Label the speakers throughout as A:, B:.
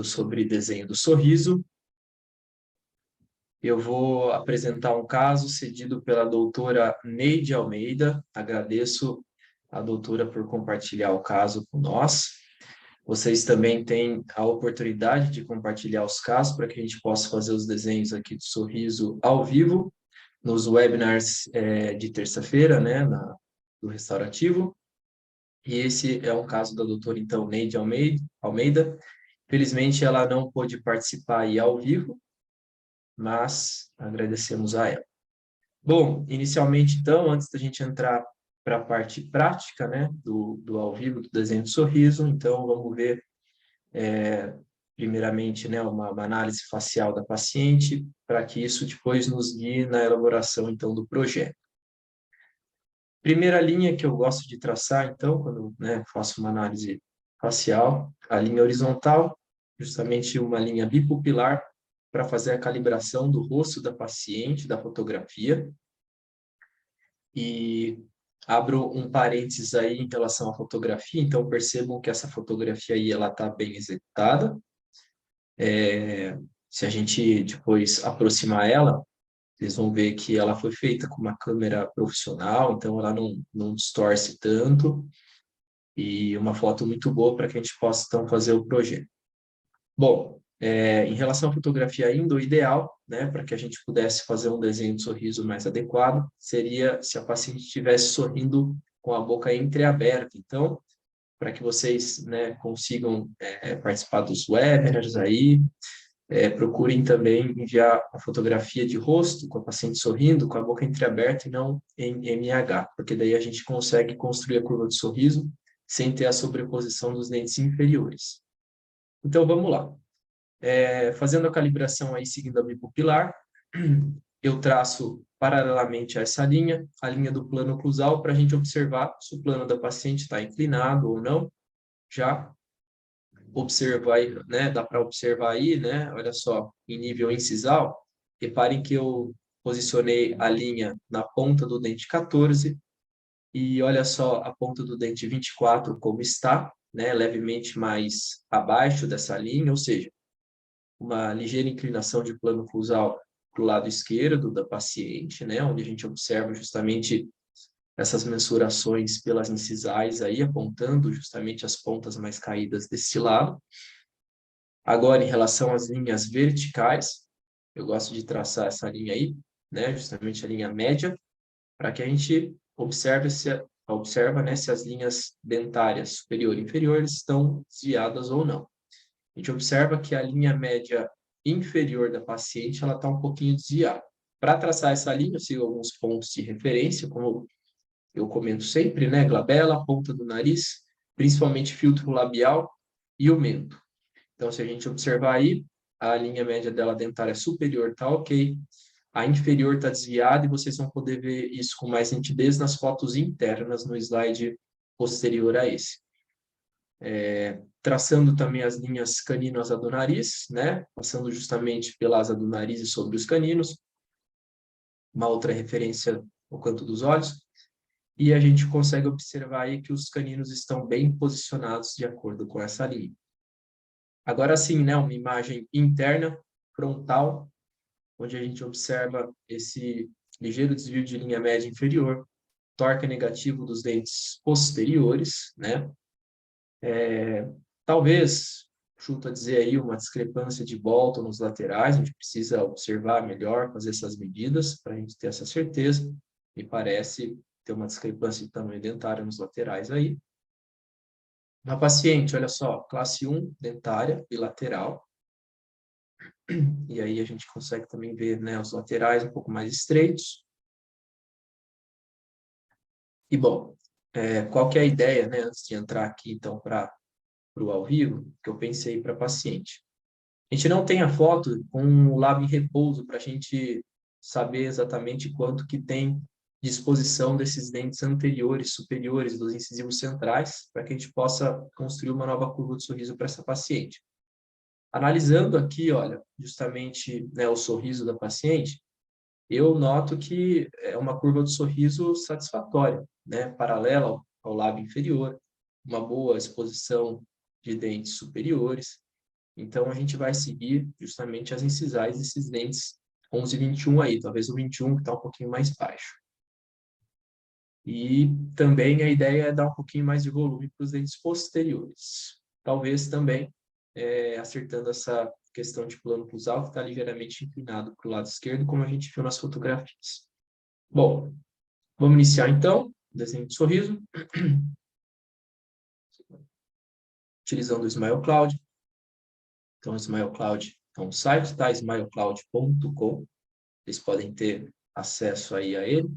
A: Sobre desenho do sorriso. Eu vou apresentar um caso cedido pela doutora Neide Almeida. Agradeço a doutora por compartilhar o caso com nós. Vocês também têm a oportunidade de compartilhar os casos para que a gente possa fazer os desenhos aqui de sorriso ao vivo, nos webinars de terça-feira, né, do Restaurativo. E esse é um caso da doutora, então, Neide Almeida. Felizmente, ela não pôde participar aí ao vivo, mas agradecemos a ela. Bom, inicialmente, então, antes da gente entrar para a parte prática, né, do ao vivo, do desenho de sorriso, então, vamos ver, primeiramente, né, uma análise facial da paciente, para que isso depois nos guie na elaboração, então, do projeto. Primeira linha que eu gosto de traçar, então, quando, né, faço uma análise facial, a linha horizontal, justamente uma linha bipupilar, para fazer a calibração do rosto da paciente, da fotografia. E abro um parênteses aí em relação à fotografia, então percebam que essa fotografia aí, ela está bem executada. Se a gente depois aproximar ela, vocês vão ver que ela foi feita com uma câmera profissional, então ela não distorce tanto, e uma foto muito boa para que a gente possa, então, fazer o projeto. Bom, em relação à fotografia ainda, o ideal, né, para que a gente pudesse fazer um desenho de sorriso mais adequado, seria se a paciente estivesse sorrindo com a boca entreaberta. Então, para que vocês, né, consigam participar dos webinars aí, procurem também enviar a fotografia de rosto com a paciente sorrindo, com a boca entreaberta e não em MH, porque daí a gente consegue construir a curva de sorriso sem ter a sobreposição dos dentes inferiores. Então, vamos lá. Fazendo a calibração aí, seguindo a bipupilar, eu traço paralelamente a essa linha, a linha do plano oclusal, para a gente observar se o plano da paciente está inclinado ou não. Já observa aí, né? Dá para observar aí, né? Olha só, em nível incisal, reparem que eu posicionei a linha na ponta do dente 14 e olha só a ponta do dente 24 como está, né? Levemente mais abaixo dessa linha, ou seja, uma ligeira inclinação de plano oclusal para o lado esquerdo da paciente, né? Onde a gente observa justamente essas mensurações pelas incisais aí, apontando justamente as pontas mais caídas desse lado. Agora, em relação às linhas verticais, eu gosto de traçar essa linha aí, né? Justamente a linha média, para que a gente observa, né, se as linhas dentárias superior e inferior estão desviadas ou não. A gente observa que a linha média inferior da paciente ela está um pouquinho desviada. Para traçar essa linha, eu sigo alguns pontos de referência, como eu comento sempre, né? Glabela, ponta do nariz, principalmente filtro labial e o mento. Então, se a gente observar aí, a linha média dela dentária superior está ok, a inferior está desviada e vocês vão poder ver isso com mais nitidez nas fotos internas no slide posterior a esse. Traçando também as linhas canino-asa do nariz, né? Passando justamente pela asa do nariz e sobre os caninos. Uma outra referência no canto dos olhos. E a gente consegue observar aí que os caninos estão bem posicionados de acordo com essa linha. Agora sim, né, uma imagem interna, frontal, onde a gente observa esse ligeiro desvio de linha média inferior, torque negativo dos dentes posteriores, né? Talvez, chuto a dizer aí, uma discrepância de Bolton nos laterais, a gente precisa observar melhor, fazer essas medidas para a gente ter essa certeza. Me parece ter uma discrepância de tamanho dentário nos laterais aí. Na paciente, olha só, classe 1, dentária, bilateral. E aí a gente consegue também ver, né, os laterais um pouco mais estreitos. E, bom, qual que é a ideia, né, antes de entrar aqui, então, para o ao vivo, que eu pensei para paciente? A gente não tem a foto com o lábio em repouso para a gente saber exatamente quanto que tem de exposição desses dentes anteriores, superiores, dos incisivos centrais, para que a gente possa construir uma nova curva de sorriso para essa paciente. Analisando aqui, olha, justamente, né, o sorriso da paciente, eu noto que é uma curva de sorriso satisfatória, né, paralela ao lábio inferior, uma boa exposição de dentes superiores. Então, a gente vai seguir justamente as incisais desses dentes 11 e 21 aí, talvez o 21 que está um pouquinho mais baixo. E também a ideia é dar um pouquinho mais de volume para os dentes posteriores. Talvez também acertando essa questão de plano cruzal, que está ligeiramente inclinado para o lado esquerdo, como a gente viu nas fotografias. Bom, vamos iniciar então o desenho de sorriso. Utilizando o Smile Cloud. Então, o Smile Cloud é um site, tá? smilecloud.com. Vocês podem ter acesso aí a ele.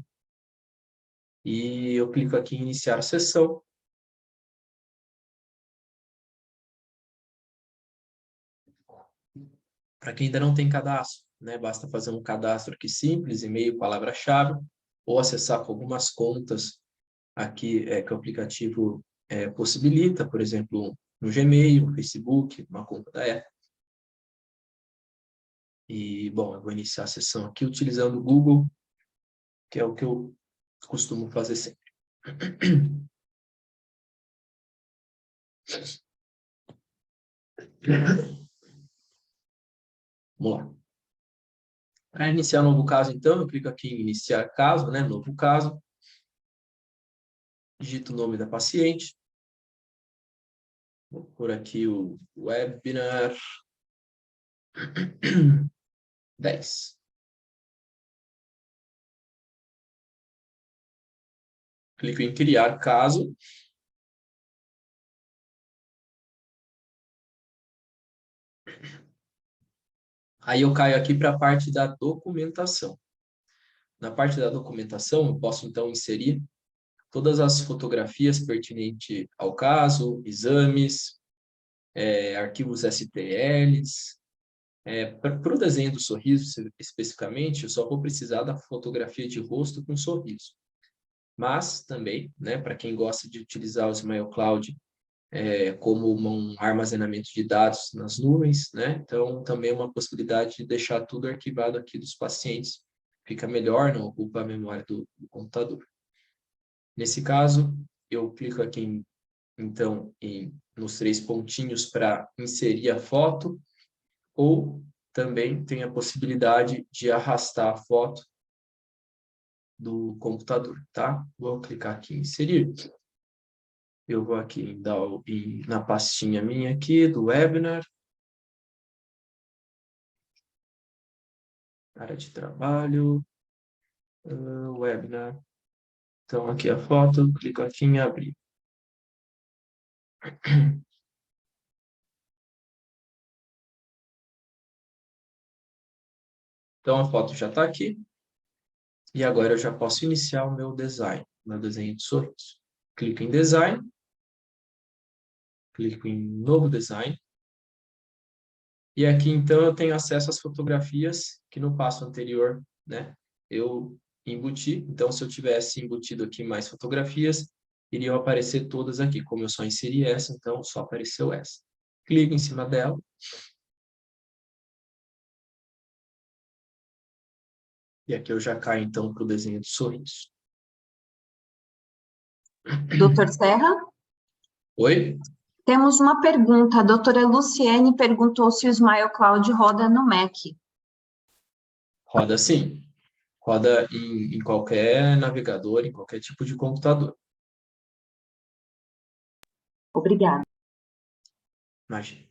A: E eu clico aqui em iniciar a sessão. Para quem ainda não tem cadastro, né? Basta fazer um cadastro aqui simples, e-mail, palavra-chave, ou acessar com algumas contas aqui que o aplicativo possibilita, por exemplo, no Gmail, no Facebook, uma conta da Apple. E, bom, eu vou iniciar a sessão aqui utilizando o Google, que é o que eu costumo fazer sempre. Vamos lá. Para iniciar um novo caso, então, eu clico aqui em iniciar caso, né? Novo caso. Digito o nome da paciente. Vou pôr aqui o webinar 10. Clico em criar caso. Aí eu caio aqui para a parte da documentação. Na parte da documentação, eu posso, então, inserir todas as fotografias pertinentes ao caso, exames, arquivos STLs. Para o desenho do sorriso, especificamente, eu só vou precisar da fotografia de rosto com sorriso. Mas também, né, para quem gosta de utilizar o Smile Cloud como um armazenamento de dados nas nuvens, né, então também é uma possibilidade de deixar tudo arquivado aqui dos pacientes. Fica melhor, não ocupa a memória do computador. Nesse caso, eu clico aqui, então, nos 3 pontinhos para inserir a foto, ou também tem a possibilidade de arrastar a foto do computador, tá? Vou clicar aqui em inserir. Eu vou aqui na pastinha minha aqui do webinar. Área de trabalho. Webinar. Então, aqui a foto, clico aqui em abrir. Então, a foto já está aqui. E agora eu já posso iniciar o meu design, meu desenho de sorriso. Clico em design. Clico em novo design. E aqui, então, eu tenho acesso às fotografias que no passo anterior, né, eu embuti. Então, se eu tivesse embutido aqui mais fotografias, iriam aparecer todas aqui. Como eu só inseri essa, então só apareceu essa. Clico em cima dela. E aqui eu já caio, então, para o desenho de sorriso.
B: Doutor Serra?
A: Oi?
B: Temos uma pergunta. A doutora Luciene perguntou se o Smile Cloud roda no Mac.
A: Roda sim. Roda em qualquer navegador, em qualquer tipo de computador.
B: Obrigada.
A: Imagina.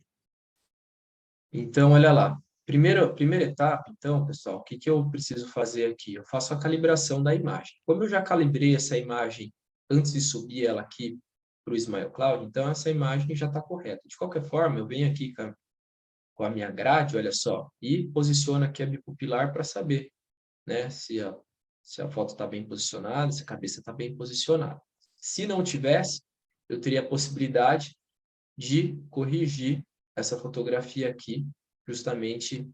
A: Então, olha lá. Primeira etapa, então, pessoal, o que eu preciso fazer aqui? Eu faço a calibração da imagem. Como eu já calibrei essa imagem antes de subir ela aqui para o Smile Cloud, então essa imagem já está correta. De qualquer forma, eu venho aqui com a minha grade, olha só, e posiciono aqui a bipupilar para saber, né, se a foto está bem posicionada, se a cabeça está bem posicionada. Se não tivesse, eu teria a possibilidade de corrigir essa fotografia aqui, justamente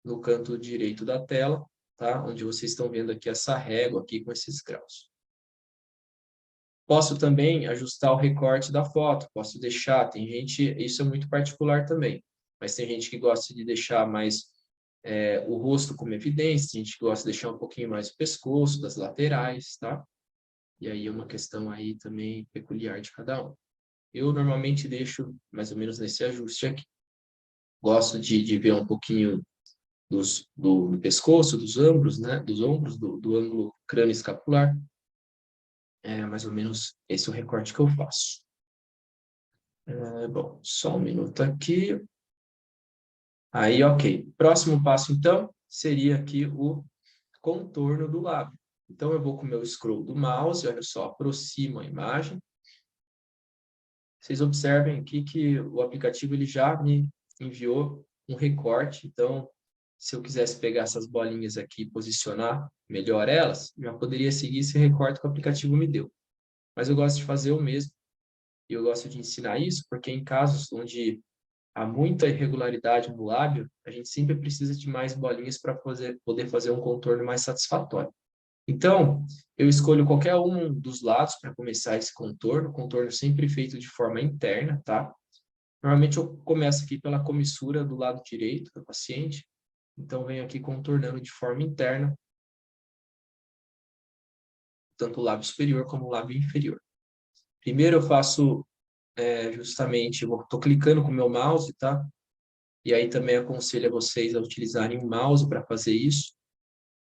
A: no canto direito da tela, tá? Onde vocês estão vendo aqui essa régua aqui com esses graus. Posso também ajustar o recorte da foto, posso deixar, tem gente, isso é muito particular também, mas tem gente que gosta de deixar mais o rosto como evidência, tem gente que gosta de deixar um pouquinho mais o pescoço, das laterais, tá? E aí é uma questão aí também peculiar de cada um. Eu normalmente deixo mais ou menos nesse ajuste aqui. gosto de ver um pouquinho do pescoço, dos ombros, né? Dos ombros, do ângulo crânio-escapular. É mais ou menos esse o recorte que eu faço. Bom, só um minuto aqui. Aí, ok. Próximo passo, então, seria aqui o contorno do lábio. Então, eu vou com o meu scroll do mouse, olha só, aproximo a imagem. Vocês observem aqui que o aplicativo ele já me enviou um recorte. Então, se eu quisesse pegar essas bolinhas aqui e posicionar melhor elas, já poderia seguir esse recorte que o aplicativo me deu. Mas eu gosto de fazer o mesmo. E eu gosto de ensinar isso porque em casos onde há muita irregularidade no lábio, a gente sempre precisa de mais bolinhas para poder fazer um contorno mais satisfatório. Então, eu escolho qualquer um dos lados para começar esse contorno sempre feito de forma interna, tá? Normalmente eu começo aqui pela comissura do lado direito do paciente, então venho aqui contornando de forma interna, tanto o lábio superior como o lábio inferior. Primeiro eu faço justamente, estou clicando com o meu mouse, tá? E aí também aconselho a vocês a utilizarem o mouse para fazer isso,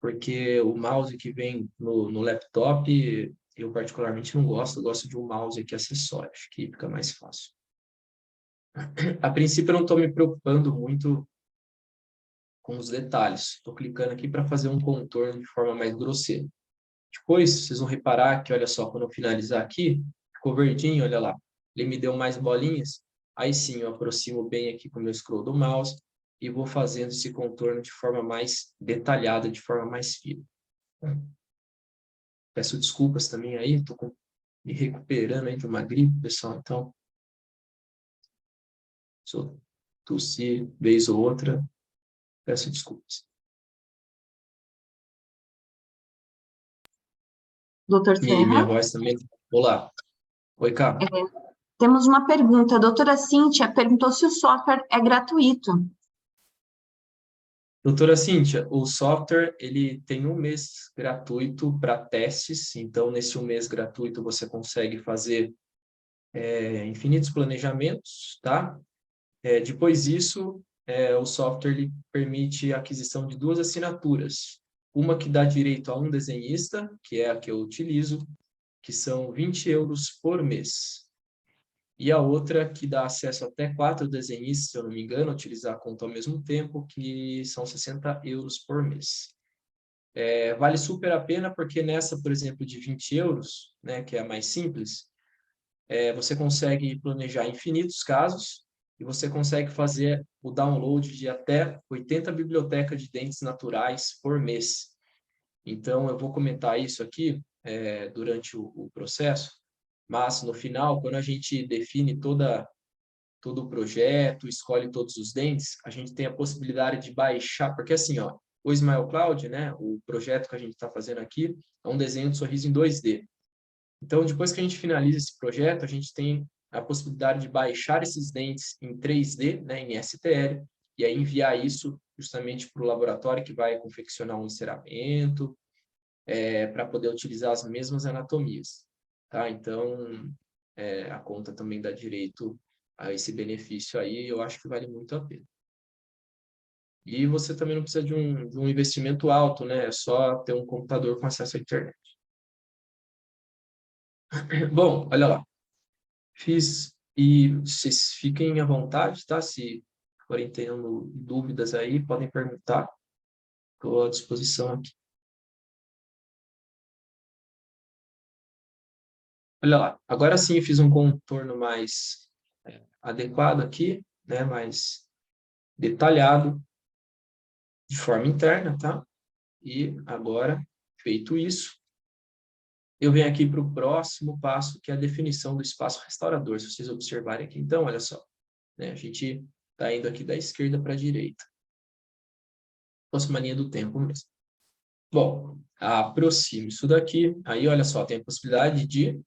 A: porque o mouse que vem no laptop, eu particularmente não gosto, eu gosto de um mouse aqui acessório, acho que fica mais fácil. A princípio eu não estou me preocupando muito com os detalhes, estou clicando aqui para fazer um contorno de forma mais grosseira. Depois, vocês vão reparar que, olha só, quando eu finalizar aqui, ficou verdinho, olha lá, ele me deu mais bolinhas, aí sim eu aproximo bem aqui com o meu scroll do mouse e vou fazendo esse contorno de forma mais detalhada, de forma mais fina. Peço desculpas também aí, estou me recuperando aí de uma gripe, pessoal, então, se eu tossir vez ou outra, peço desculpas.
B: Doutor
A: E minha
B: Serra?
A: voz também. Olá. Oi, Cá.
B: Temos uma pergunta. A doutora Cíntia perguntou se o software é gratuito.
A: Doutora Cíntia, o software ele tem um mês gratuito para testes, então nesse um mês gratuito você consegue fazer infinitos planejamentos, tá? Depois disso, o software ele permite a aquisição de 2 assinaturas. Uma que dá direito a um desenhista, que é a que eu utilizo, que são 20 euros por mês. E a outra que dá acesso a até 4 desenhistas, se eu não me engano, utilizar a conta ao mesmo tempo, que são 60 euros por mês. Vale super a pena porque nessa, por exemplo, de 20 euros, né, que é a mais simples, você consegue planejar infinitos casos e você consegue fazer o download de até 80 bibliotecas de dentes naturais por mês. Então, eu vou comentar isso aqui durante o processo, mas no final, quando a gente define todo o projeto, escolhe todos os dentes, a gente tem a possibilidade de baixar, porque assim, ó, o Smile Cloud, né, o projeto que a gente está fazendo aqui, é um desenho de sorriso em 2D. Então, depois que a gente finaliza esse projeto, a gente tem a possibilidade de baixar esses dentes em 3D, né, em STL, e aí enviar isso justamente para o laboratório que vai confeccionar um enceramento, para poder utilizar as mesmas anatomias. Tá? Então, a conta também dá direito a esse benefício aí, eu acho que vale muito a pena. E você também não precisa de um investimento alto, né? É só ter um computador com acesso à internet. Bom, olha lá. Fiz e vocês fiquem à vontade, tá? Se forem tendo dúvidas aí, podem perguntar. Estou à disposição aqui. Olha lá. Agora sim, fiz um contorno mais adequado aqui, né? Mais detalhado, de forma interna, tá? E agora, feito isso, eu venho aqui para o próximo passo, que é a definição do espaço restaurador. Se vocês observarem aqui, então, olha só, né? A gente está indo aqui da esquerda para a direita. Próxima linha do tempo mesmo. Bom, aproximo isso daqui. Aí, olha só, tem a possibilidade de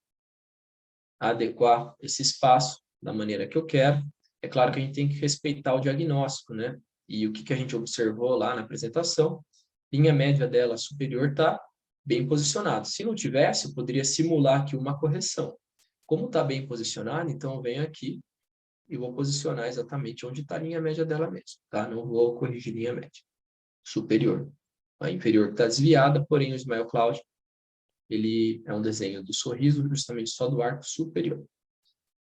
A: adequar esse espaço da maneira que eu quero. É claro que a gente tem que respeitar o diagnóstico, né? E o que a gente observou lá na apresentação, linha média dela superior está bem posicionada. Se não tivesse, eu poderia simular aqui uma correção. Como está bem posicionado, então eu venho aqui e vou posicionar exatamente onde está a linha média dela mesmo, tá? Não vou corrigir linha média superior. A inferior está desviada, porém o Smile Cloud, ele é um desenho do sorriso, justamente só do arco superior.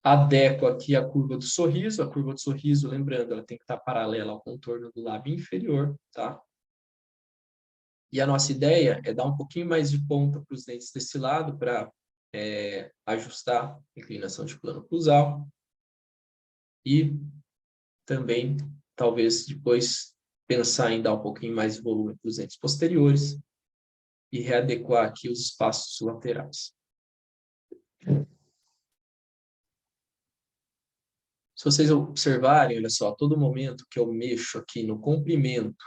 A: Adequo aqui a curva do sorriso, lembrando, ela tem que estar paralela ao contorno do lábio inferior, tá? E a nossa ideia é dar um pouquinho mais de ponta para os dentes desse lado, para ajustar a inclinação de plano oclusal. E também, talvez, depois, pensar em dar um pouquinho mais de volume para os dentes posteriores e readequar aqui os espaços laterais. Se vocês observarem, olha só, a todo momento que eu mexo aqui no comprimento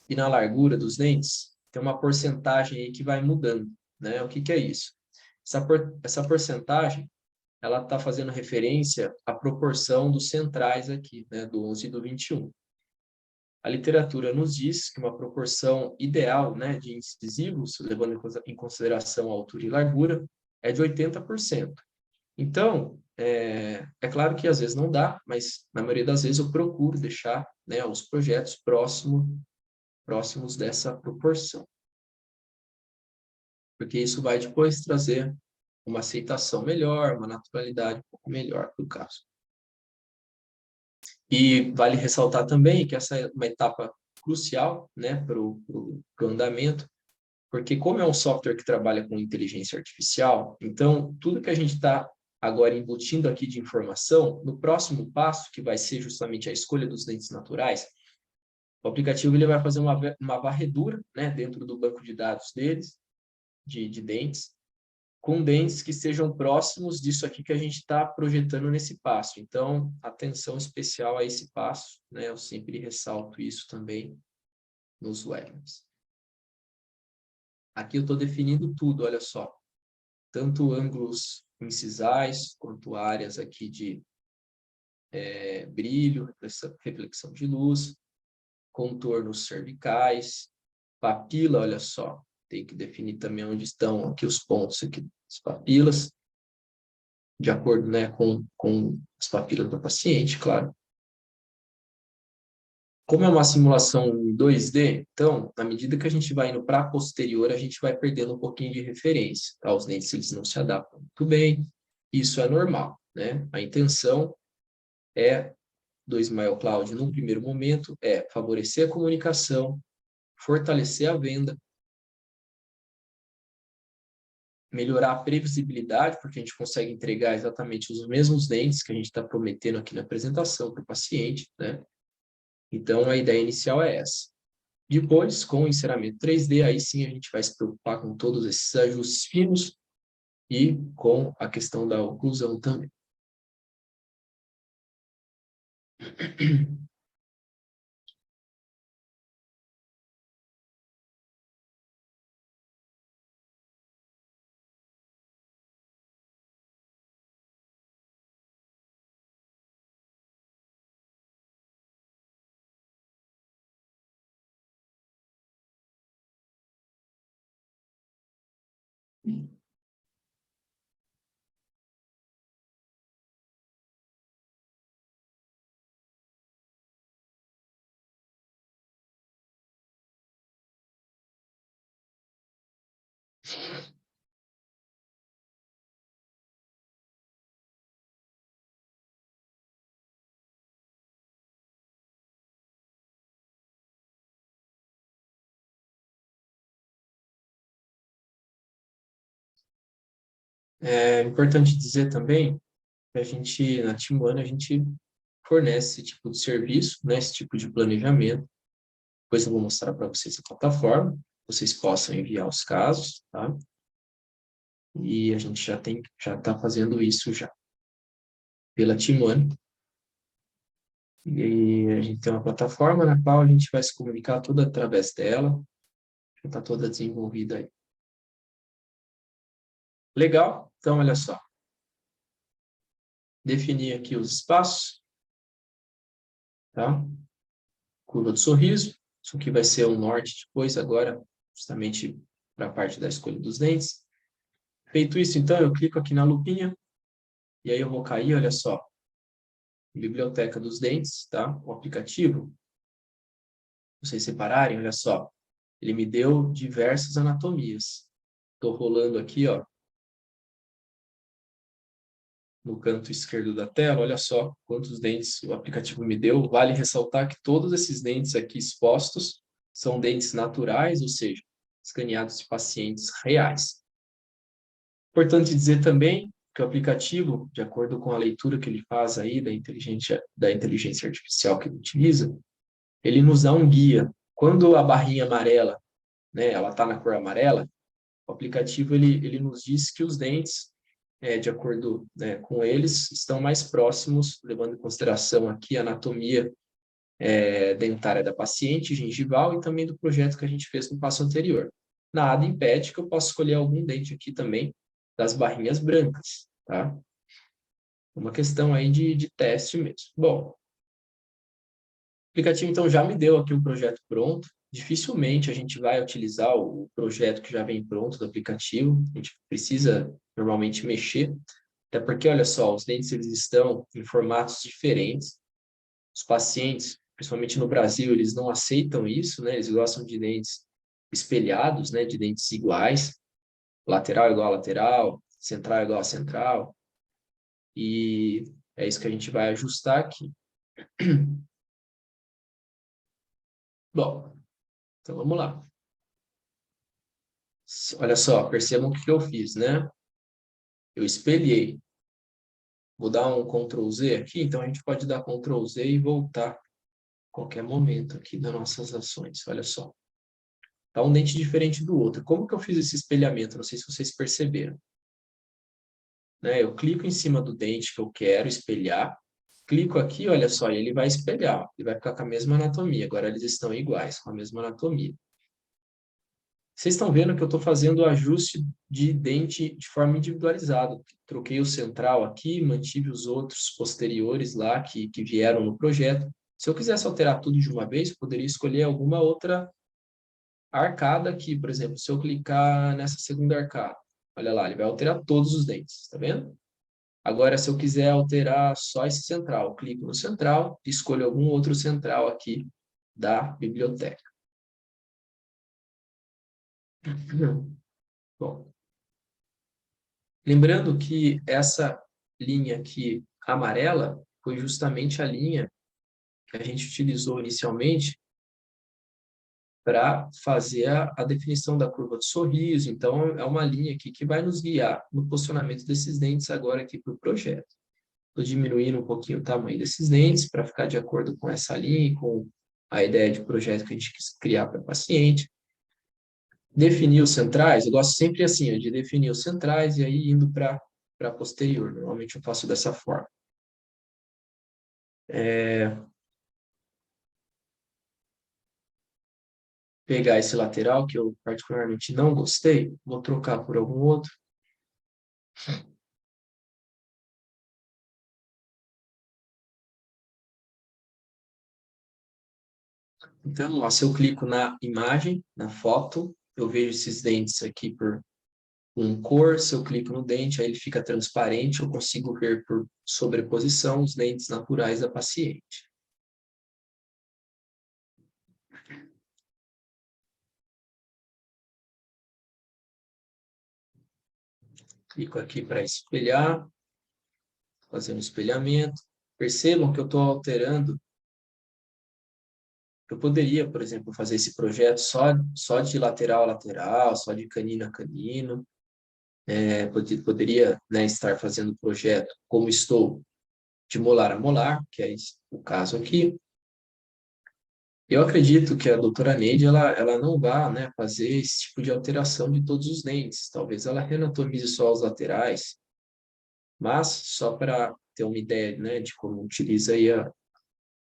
A: e na largura dos dentes, tem uma porcentagem aí que vai mudando, né? O que que é isso? Essa porcentagem, ela está fazendo referência à proporção dos centrais aqui, né? Do 11 e do 21. A literatura nos diz que uma proporção ideal, né, de incisivos, levando em consideração a altura e largura, é de 80%. Então, é claro que às vezes não dá, mas na maioria das vezes eu procuro deixar, né, os projetos próximos dessa proporção. Porque isso vai depois trazer uma aceitação melhor, uma naturalidade um pouco melhor para o caso. E vale ressaltar também que essa é uma etapa crucial, né, para o andamento, porque como é um software que trabalha com inteligência artificial, então tudo que a gente está agora embutindo aqui de informação, no próximo passo, que vai ser justamente a escolha dos dentes naturais, o aplicativo ele vai fazer uma varredura, né, dentro do banco de dados deles, de dentes, com dentes que sejam próximos disso aqui que a gente está projetando nesse passo. Então, atenção especial a esse passo, né? Eu sempre ressalto isso também nos webinars. Aqui eu estou definindo tudo, olha só. Tanto ângulos incisais, quanto áreas aqui de brilho, reflexão de luz, contornos cervicais, papila, olha só. Tem que definir também onde estão aqui os pontos aqui das papilas, de acordo, né, com as papilas do paciente, claro. Como é uma simulação em 2D, então, na medida que a gente vai indo para a posterior, a gente vai perdendo um pouquinho de referência. Tá? Os dentes eles não se adaptam muito bem, isso é normal, né? A intenção do Smile Cloud, num primeiro momento, é favorecer a comunicação, fortalecer a venda, melhorar a previsibilidade, porque a gente consegue entregar exatamente os mesmos dentes que a gente está prometendo aqui na apresentação para o paciente, né? Então, a ideia inicial é essa. Depois, com o enceramento 3D, aí sim a gente vai se preocupar com todos esses ajustes finos e com a questão da oclusão também. É importante dizer também que a gente, na Team One, a gente fornece esse tipo de serviço, né, esse tipo de planejamento. Depois eu vou mostrar para vocês a plataforma, vocês possam enviar os casos, tá? E a gente já está fazendo isso já pela Team One. E a gente tem uma plataforma na qual a gente vai se comunicar tudo através dela, já está toda desenvolvida aí. Legal? Então, olha só. Definir aqui os espaços, tá? Curva do sorriso, isso aqui vai ser o norte depois, agora, justamente para a parte da escolha dos dentes. Feito isso, então, eu clico aqui na lupinha, e aí eu vou cair, olha só, biblioteca dos dentes, tá? O aplicativo, vocês separarem, olha só, ele me deu diversas anatomias. Estou rolando aqui, ó, no canto esquerdo da tela, olha só quantos dentes o aplicativo me deu. Vale ressaltar que todos esses dentes aqui expostos são dentes naturais, ou seja, escaneados de pacientes reais. Importante dizer também que o aplicativo, de acordo com a leitura que ele faz aí da inteligência artificial que ele utiliza, ele nos dá um guia. Quando a barrinha amarela, né, ela está na cor amarela, o aplicativo ele nos diz que os dentes, de acordo, né, com eles, estão mais próximos, levando em consideração aqui a anatomia dentária da paciente, gengival e também do projeto que a gente fez no passo anterior. Nada impede que eu possa escolher algum dente aqui também das barrinhas brancas, tá? Uma questão aí de teste mesmo. Bom, o aplicativo então já me deu aqui um projeto pronto. Dificilmente a gente vai utilizar o projeto que já vem pronto do aplicativo. A gente precisa normalmente mexer, até porque, olha só, os dentes eles estão em formatos diferentes. Os pacientes, principalmente no Brasil, eles não aceitam isso, né? Eles gostam de dentes espelhados, né? De dentes iguais, lateral igual a lateral, central igual a central. E é isso que a gente vai ajustar aqui. Bom, então vamos lá. Olha só, percebam o que eu fiz, né? Eu espelhei. Vou dar um Ctrl Z aqui, então a gente pode dar Ctrl Z e voltar a qualquer momento aqui das nossas ações. Olha só. Tá um dente diferente do outro. Como que eu fiz esse espelhamento? Não sei se vocês perceberam. Né? Eu clico em cima do dente que eu quero espelhar, clico aqui, olha só, e ele vai espelhar. Ele vai ficar com a mesma anatomia. Agora eles estão iguais, com a mesma anatomia. Vocês estão vendo que eu estou fazendo o ajuste de dente de forma individualizada. Troquei o central aqui, mantive os outros posteriores lá que vieram no projeto. Se eu quisesse alterar tudo de uma vez, eu poderia escolher alguma outra arcada aqui, por exemplo. Se eu clicar nessa segunda arcada, olha lá, ele vai alterar todos os dentes, tá vendo? Agora, se eu quiser alterar só esse central, eu clico no central e escolho algum outro central aqui da biblioteca. Bom, lembrando que essa linha aqui amarela foi justamente a linha que a gente utilizou inicialmente para fazer a definição da curva de sorriso. Então, é uma linha aqui que vai nos guiar no posicionamento desses dentes agora aqui para o projeto. Estou diminuindo um pouquinho o tamanho desses dentes para ficar de acordo com essa linha e com a ideia de projeto que a gente quis criar para o paciente. Definir os centrais, eu gosto sempre assim, de definir os centrais e aí indo para posterior. Normalmente eu faço dessa forma. Pegar esse lateral, que eu particularmente não gostei, vou trocar por algum outro. Então, ó, se eu clico na imagem, na foto, eu vejo esses dentes aqui por com cor. Se eu clico no dente, aí ele fica transparente, eu consigo ver por sobreposição os dentes naturais da paciente. Clico aqui para espelhar, fazer um espelhamento. Percebam que eu estou alterando. Eu poderia, por exemplo, fazer esse projeto só de lateral a lateral, só de canino a canino. Poderia, né, estar fazendo o projeto como estou, de molar a molar, que é o caso aqui. Eu acredito que a doutora Neide, ela não vá, né, fazer esse tipo de alteração de todos os dentes. Talvez ela reanatomize só os laterais, mas só para ter uma ideia, né, de como utiliza aí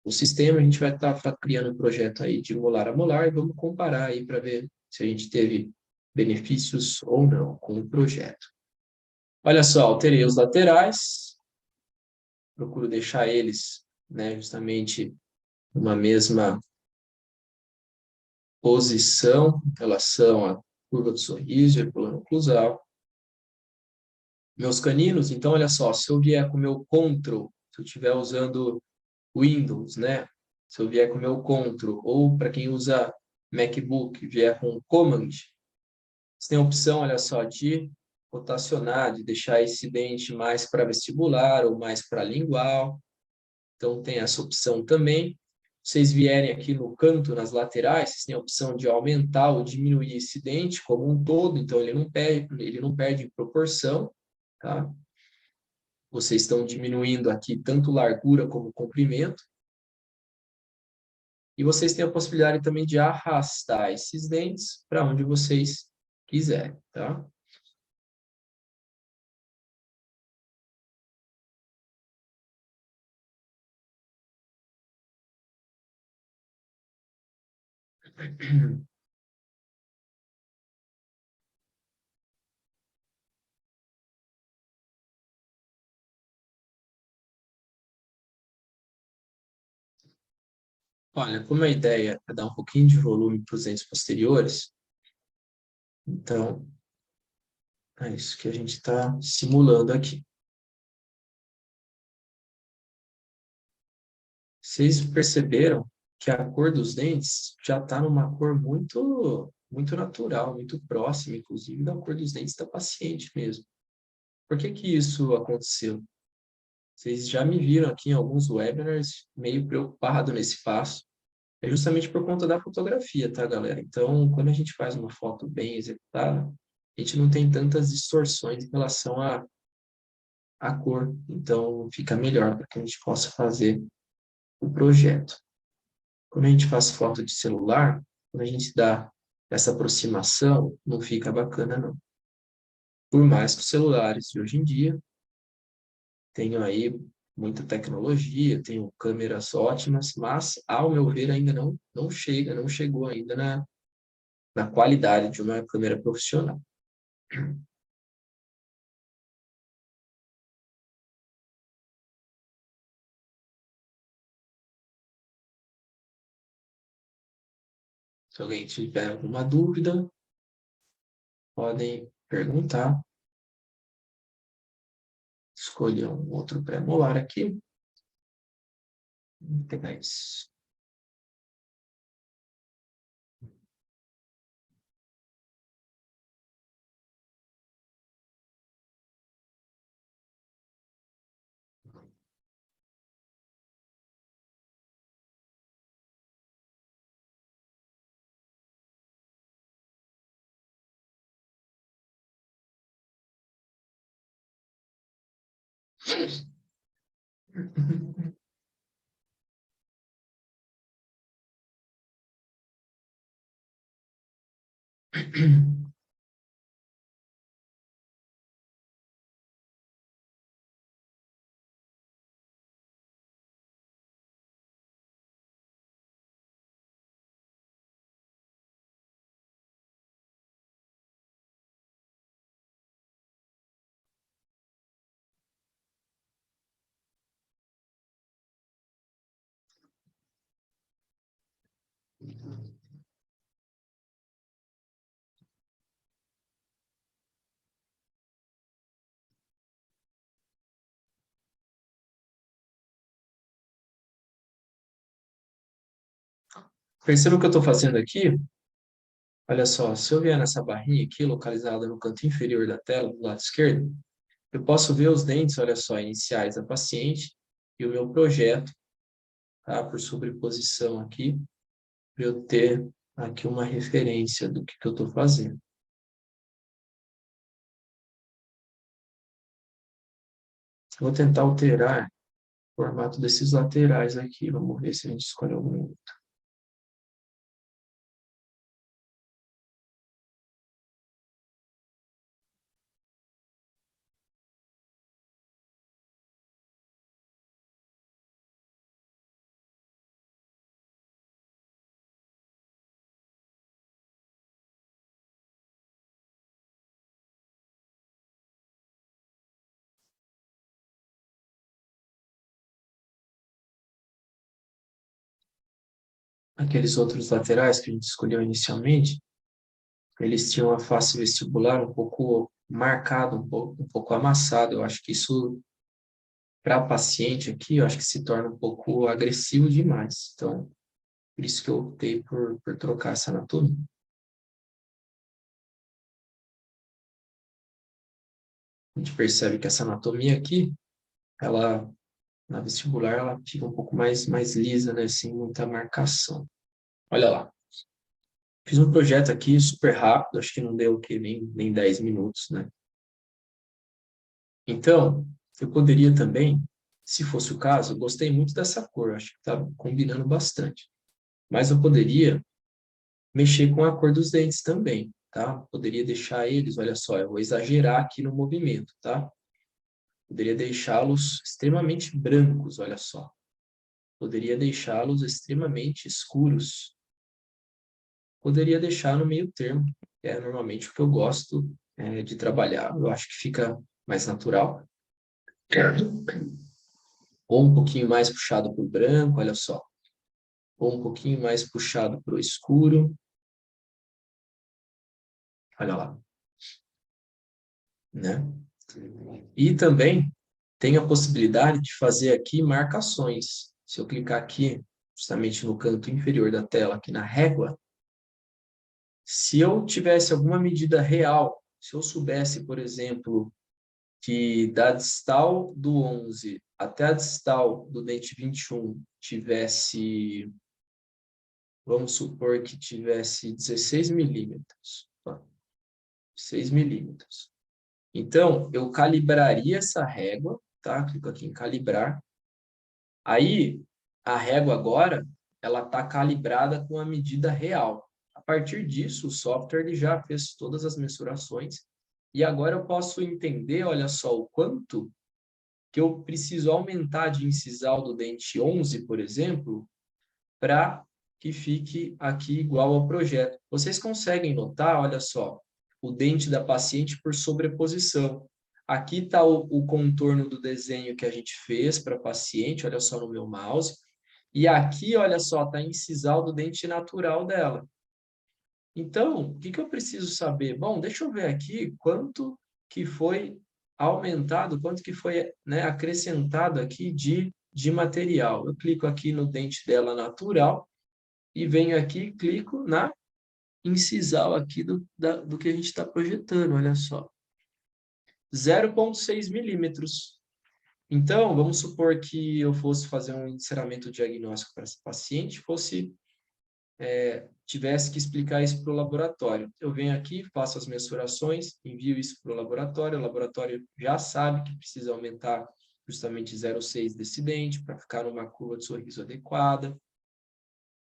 A: o sistema, a gente vai estar criando um projeto aí de molar a molar e vamos comparar aí para ver se a gente teve benefícios ou não com o projeto. Olha só, alterei os laterais, procuro deixar eles, né, justamente numa mesma posição em relação à curva do sorriso e ao plano oclusal. Meus caninos, então, olha só, se eu vier com o meu Ctrl se eu estiver usando Windows, né? Se eu vier com o meu Ctrl, ou para quem usa MacBook, vier com o Command, você tem a opção, olha só, de rotacionar, de deixar esse dente mais para vestibular ou mais para lingual. Então, tem essa opção também. Vocês vierem aqui no canto, nas laterais, vocês têm a opção de aumentar ou diminuir esse dente como um todo, então ele não perde em proporção, tá? Vocês estão diminuindo aqui tanto largura como comprimento. E vocês têm a possibilidade também de arrastar esses dentes para onde vocês quiserem, tá? Olha, como a ideia é dar um pouquinho de volume para os dentes posteriores, então é isso que a gente está simulando aqui. Vocês perceberam que a cor dos dentes já está numa cor muito natural, muito próxima, inclusive, da cor dos dentes da paciente mesmo. Por que que isso aconteceu? Vocês já me viram aqui em alguns webinars meio preocupado nesse passo. É justamente por conta da fotografia, tá, galera? Então, quando a gente faz uma foto bem executada, a gente não tem tantas distorções em relação à cor. Então, fica melhor para que a gente possa fazer o projeto. Quando a gente faz foto de celular, quando a gente dá essa aproximação, não fica bacana, não. Por mais que os celulares de hoje em dia tenham aí muita tecnologia, tenham câmeras ótimas, mas, ao meu ver, ainda não chegou ainda na qualidade de uma câmera profissional. Se alguém tiver alguma dúvida, podem perguntar. Escolher um outro pré-molar aqui. Vou pegar isso. Perceba o que eu estou fazendo aqui? Olha só, se eu vier nessa barrinha aqui, localizada no canto inferior da tela, do lado esquerdo, eu posso ver os dentes, olha só, iniciais da paciente e o meu projeto, tá? Por sobreposição aqui, para eu ter aqui uma referência do que eu estou fazendo. Vou tentar alterar o formato desses laterais aqui. Vamos ver se a gente escolhe algum. Aqueles outros laterais que a gente escolheu inicialmente, eles tinham a face vestibular um pouco marcada, um pouco amassada. Eu acho que isso para a paciente aqui, eu acho que se torna um pouco agressivo demais. Então, por isso que eu optei por trocar essa anatomia. A gente percebe que essa anatomia aqui, ela, na vestibular, ela fica um pouco mais lisa, né? Sem muita marcação. Olha lá. Fiz um projeto aqui super rápido, acho que não deu o quê? Nem 10 minutos, né? Então, eu poderia também, se fosse o caso, eu gostei muito dessa cor, acho que está combinando bastante. Mas eu poderia mexer com a cor dos dentes também, tá? Poderia deixar eles, olha só, eu vou exagerar aqui no movimento, tá? Poderia deixá-los extremamente brancos, olha só. Poderia deixá-los extremamente escuros. Poderia deixar no meio termo, que é normalmente o que eu gosto de trabalhar. Eu acho que fica mais natural. Ou um pouquinho mais puxado para o branco, olha só. Ou um pouquinho mais puxado para o escuro. Olha lá. Né? E também tem a possibilidade de fazer aqui marcações. Se eu clicar aqui, justamente no canto inferior da tela, aqui na régua, se eu tivesse alguma medida real, se eu soubesse, por exemplo, que da distal do 11 até a distal do dente 21 tivesse, vamos supor que tivesse 16 milímetros, tá? 6 milímetros. Então, eu calibraria essa régua, tá? Clico aqui em calibrar. Aí, a régua agora, ela está calibrada com a medida real. A partir disso, o software ele já fez todas as mensurações e agora eu posso entender, olha só, o quanto que eu preciso aumentar de incisal do dente 11, por exemplo, para que fique aqui igual ao projeto. Vocês conseguem notar, olha só, o dente da paciente por sobreposição. Aqui está o contorno do desenho que a gente fez para a paciente, olha só no meu mouse. E aqui, olha só, está a incisal do dente natural dela. Então, o que eu preciso saber? Bom, deixa eu ver aqui quanto que foi aumentado, quanto que foi, né, acrescentado aqui de material. Eu clico aqui no dente dela natural e venho aqui, clico na incisal aqui do que a gente está projetando, olha só. 0,6 milímetros. Então, vamos supor que eu fosse fazer um enceramento diagnóstico para essa paciente, tivesse que explicar isso para o laboratório. Eu venho aqui, faço as mensurações, envio isso para o laboratório já sabe que precisa aumentar justamente 0,6 desse dente para ficar numa curva de sorriso adequada.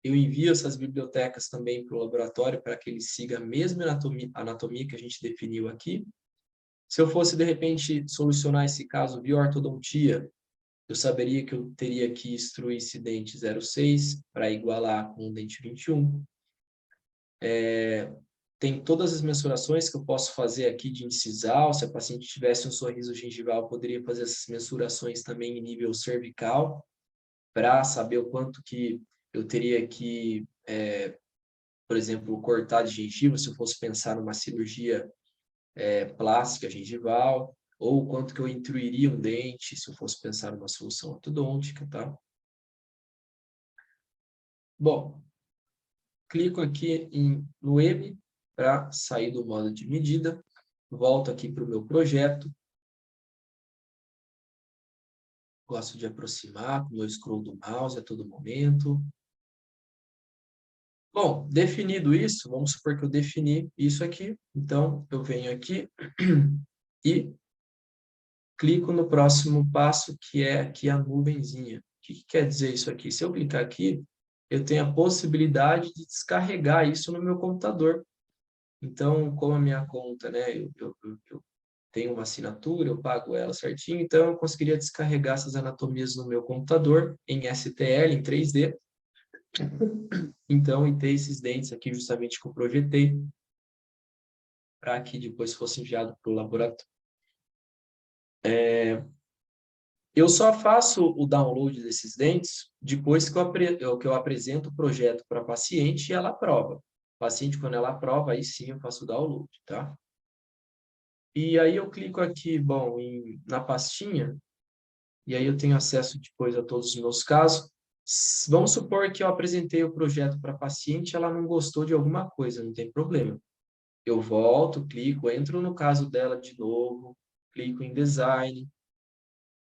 A: Eu envio essas bibliotecas também para o laboratório para que ele siga a mesma anatomia que a gente definiu aqui. Se eu fosse, de repente, solucionar esse caso via ortodontia, eu saberia que eu teria que extruir esse dente 0,6 para igualar com o dente 21. Tem todas as mensurações que eu posso fazer aqui de incisal. Se a paciente tivesse um sorriso gengival, eu poderia fazer essas mensurações também em nível cervical, para saber o quanto que eu teria que, por exemplo, cortar de gengiva, se eu fosse pensar numa cirurgia plástica gengival, ou o quanto que eu intruiria um dente, se eu fosse pensar numa solução ortodôntica, tá? Bom, clico aqui no M para sair do modo de medida, volto aqui para o meu projeto, gosto de aproximar com o meu scroll do mouse a todo momento. Bom, definido isso, vamos supor que eu defini isso aqui, então eu venho aqui e clico no próximo passo, que é aqui a nuvenzinha. O que quer dizer isso aqui? Se eu clicar aqui, eu tenho a possibilidade de descarregar isso no meu computador. Então, como a minha conta, né, eu tenho uma assinatura, eu pago ela certinho, então eu conseguiria descarregar essas anatomias no meu computador, em STL, em 3D. Então, e ter esses dentes aqui justamente que eu projetei, para que depois fosse enviado para o laboratório. Eu só faço o download desses dentes depois que eu apresento o projeto para a paciente e ela aprova. A paciente, quando ela aprova, aí sim eu faço o download, tá? E aí eu clico aqui, bom, na pastinha, e aí eu tenho acesso depois a todos os meus casos. Vamos supor que eu apresentei o projeto para a paciente, ela não gostou de alguma coisa, não tem problema. Eu volto, clico, entro no caso dela de novo, clico em design.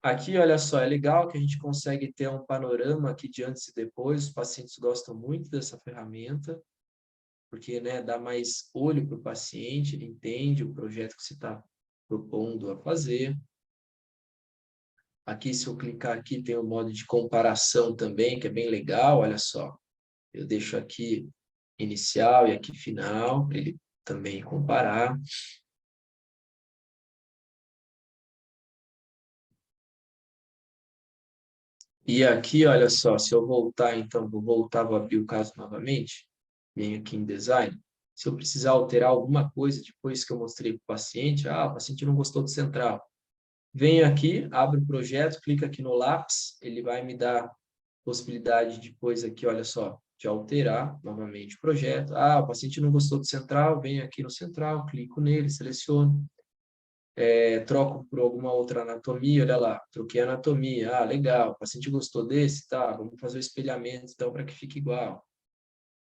A: Aqui, olha só, é legal que a gente consegue ter um panorama aqui de antes e depois. Os pacientes gostam muito dessa ferramenta, porque, né, dá mais olho para o paciente, ele entende o projeto que você está propondo a fazer. Aqui, se eu clicar aqui, tem o modo de comparação também, que é bem legal, olha só. Eu deixo aqui inicial e aqui final, para ele também comparar. E aqui, olha só, se eu voltar, então, vou abrir o caso novamente, venho aqui em design, se eu precisar alterar alguma coisa depois que eu mostrei para o paciente, o paciente não gostou do central, venho aqui, abro o projeto, clico aqui no lápis, ele vai me dar possibilidade depois aqui, olha só, de alterar novamente o projeto. O paciente não gostou do central, venho aqui no central, clico nele, seleciono, troco por alguma outra anatomia, olha lá, troquei a anatomia, legal, o paciente gostou desse, tá, vamos fazer o espelhamento, então, para que fique igual.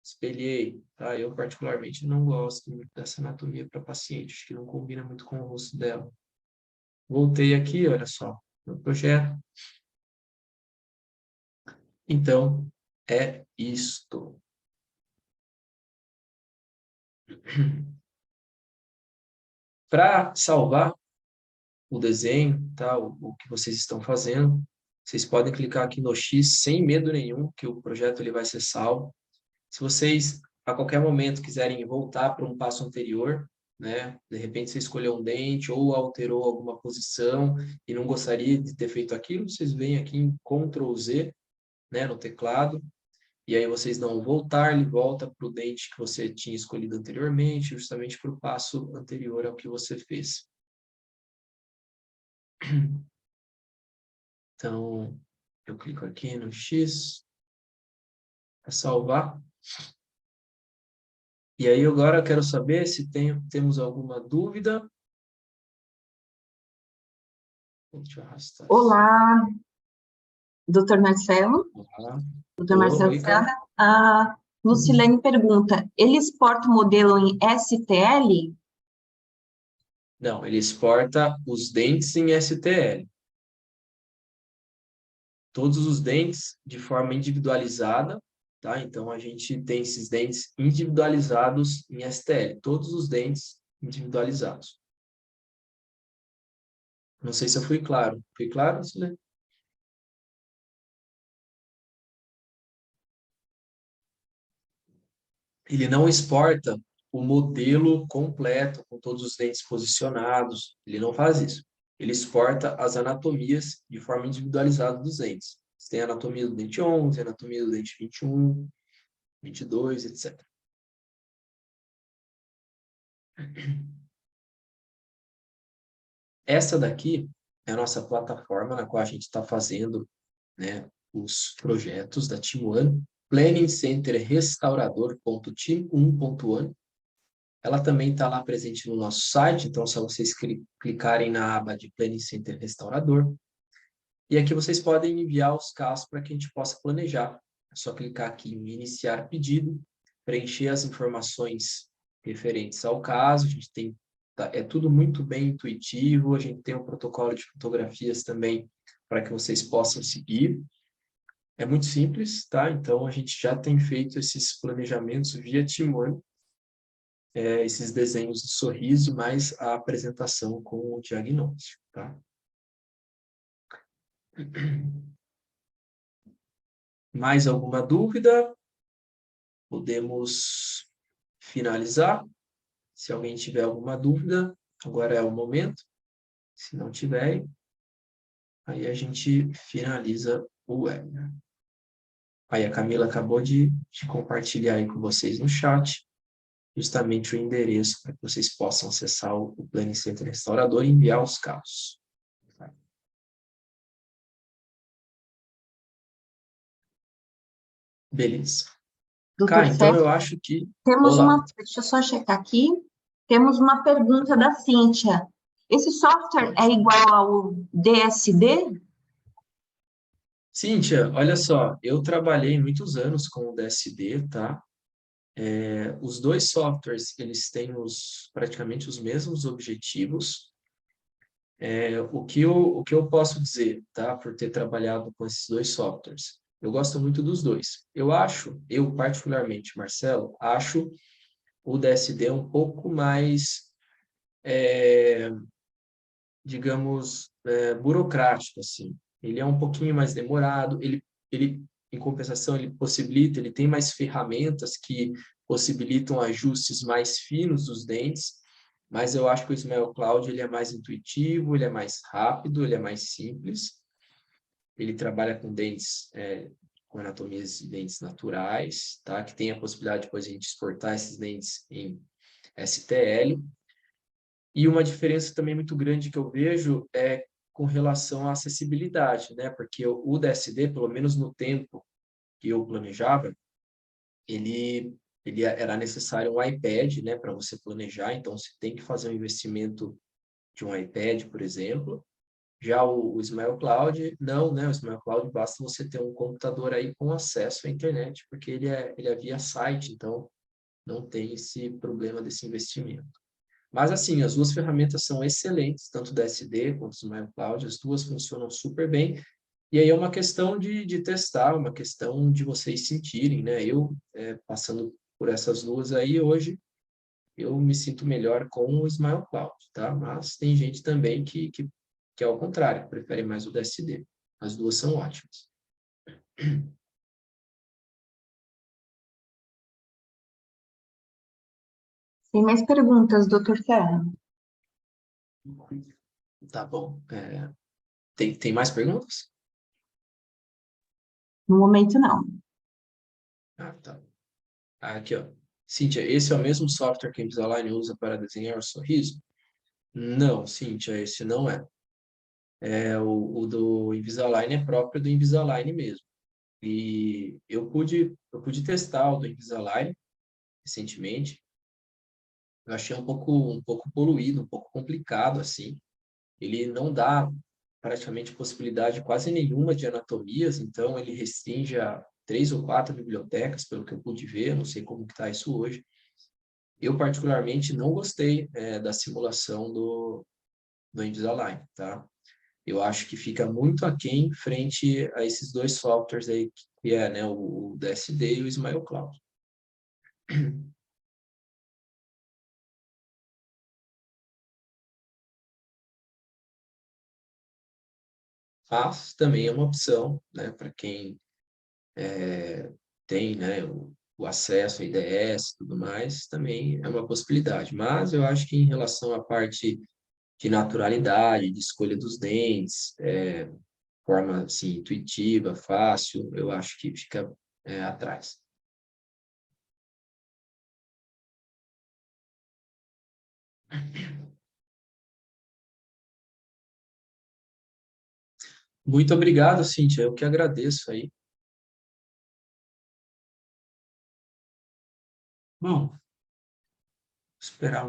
A: Espelhei, tá, eu particularmente não gosto muito dessa anatomia para paciente, acho que não combina muito com o rosto dela. Voltei aqui, olha só, no projeto. Então, é isto. Para salvar o desenho, tá? O que vocês estão fazendo. Vocês podem clicar aqui no X sem medo nenhum, que o projeto ele vai ser salvo. Se vocês, a qualquer momento, quiserem voltar para um passo anterior, né? De repente você escolheu um dente ou alterou alguma posição e não gostaria de ter feito aquilo, vocês vêm aqui em Ctrl Z, né? No teclado, e aí vocês dão voltar, ele volta para o dente que você tinha escolhido anteriormente, justamente para o passo anterior ao que você fez. Então, eu clico aqui no X para salvar. E aí agora eu quero saber se temos alguma dúvida. Deixa eu arrastar.
B: Olá, doutor Marcelo.
A: Olá.
B: Doutor Marcelo
A: Oi,
B: Sada. A Lucilene pergunta, ele exporta o modelo em STL?
A: Não, ele exporta os dentes em STL. Todos os dentes de forma individualizada, tá? Então, a gente tem esses dentes individualizados em STL. Todos os dentes individualizados. Não sei se eu fui claro. Fui claro, Lucilene? Ele não exporta o modelo completo, com todos os dentes posicionados. Ele não faz isso. Ele exporta as anatomias de forma individualizada dos dentes. Você tem a anatomia do dente 11, a anatomia do dente 21, 22, etc. Essa daqui é a nossa plataforma na qual a gente está fazendo, né, os projetos da Team One, Planning Center Restaurador.team1.one. Ela também está lá presente no nosso site, então só vocês clicarem na aba de Planning Center Restaurador. E aqui vocês podem enviar os casos para que a gente possa planejar. É só clicar aqui em Iniciar Pedido, preencher as informações referentes ao caso. A gente tem, é tudo muito bem intuitivo, a gente tem um protocolo de fotografias também para que vocês possam seguir. É muito simples, tá? Então, a gente já tem feito esses planejamentos via Team One, esses desenhos de sorriso, mais a apresentação com o diagnóstico, tá? Mais alguma dúvida? Podemos finalizar. Se alguém tiver alguma dúvida, agora é o momento. Se não tiver, aí a gente finaliza o webinar. Aí a Camila acabou de compartilhar aí com vocês no chat, justamente o endereço para que vocês possam acessar o Planning Center Restaurador e enviar os casos. Beleza.
B: Doutor
A: Então
B: Sérgio,
A: eu acho que...
B: temos
A: Olá.
B: deixa eu só checar aqui, temos uma pergunta da Cíntia. Esse software é igual ao DSD?
A: Cíntia, olha só, eu trabalhei muitos anos com o DSD, tá? Os dois softwares, eles têm praticamente os mesmos objetivos. O que eu posso dizer, tá? Por ter trabalhado com esses dois softwares. Eu gosto muito dos dois. Eu particularmente, Marcelo, acho o DSD um pouco mais, digamos, burocrático, assim. Ele é um pouquinho mais demorado, em compensação, ele tem mais ferramentas que possibilitam ajustes mais finos dos dentes, mas eu acho que o Smile Cloud ele é mais intuitivo, ele é mais rápido, ele é mais simples, ele trabalha com dentes, com anatomias de dentes naturais, tá? Que tem a possibilidade depois de a gente exportar esses dentes em STL, e uma diferença também muito grande que eu vejo é com relação à acessibilidade, né? Porque o DSD, pelo menos no tempo que eu planejava, ele, ele era necessário um iPad, né, para você planejar, então você tem que fazer um investimento de um iPad, por exemplo. Já o Smile Cloud, não, né? O Smile Cloud basta você ter um computador aí com acesso à internet, porque ele é via site, então não tem esse problema desse investimento. Mas, assim, as duas ferramentas são excelentes, tanto o DSD quanto o Smile Cloud, as duas funcionam super bem. E aí é uma questão de testar, uma questão de vocês sentirem, né? Eu, passando por essas duas aí, hoje, eu me sinto melhor com o Smile Cloud, tá? Mas tem gente também que é ao contrário, que prefere mais o DSD. As duas são ótimas.
B: Tem mais perguntas, doutor Serra?
A: Tá bom. Tem mais perguntas?
B: No momento, não.
A: Ah, tá. Aqui, ó. Cíntia, esse é o mesmo software que a Invisalign usa para desenhar o sorriso? Não, Cíntia, esse não é. O do Invisalign é próprio do Invisalign mesmo. E eu pude testar o do Invisalign recentemente. Eu achei um pouco poluído, um pouco complicado, assim. Ele não dá praticamente possibilidade quase nenhuma de anatomias, então ele restringe a 3 ou 4 bibliotecas, pelo que eu pude ver, eu não sei como está isso hoje. Eu, particularmente, não gostei, da simulação do Invisalign, tá? Eu acho que fica muito aquém frente a esses dois softwares aí, que é, né, o DSD e o Smile Cloud. Mas também é uma opção, né, para quem tem, né, o acesso a IDS e tudo mais, também é uma possibilidade. Mas eu acho que em relação à parte de naturalidade, de escolha dos dentes, forma assim, intuitiva, fácil, eu acho que fica atrás. Muito obrigado, Cíntia. Eu que agradeço aí. Bom, esperar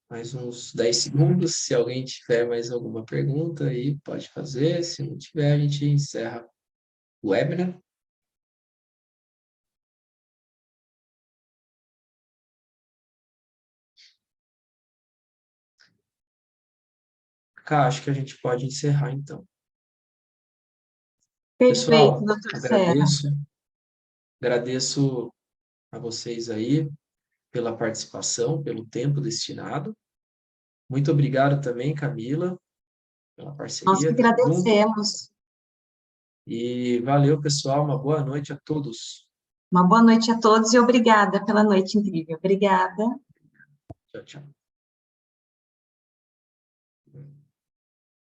A: mais uns 10 segundos. Se alguém tiver mais alguma pergunta aí, pode fazer. Se não tiver, a gente encerra o webinar. Cá, acho que a gente pode encerrar então.
B: Perfeito,
A: Pessoal,
B: doutor Serra.
A: agradeço a vocês aí pela participação, pelo tempo destinado. Muito obrigado também, Camila, pela
B: Nós que
A: parceria, tamo junto.
B: agradecemos.
A: E valeu, pessoal, uma boa noite a todos.
B: Uma boa noite a todos e obrigada pela noite incrível. Obrigada.
A: Tchau, tchau.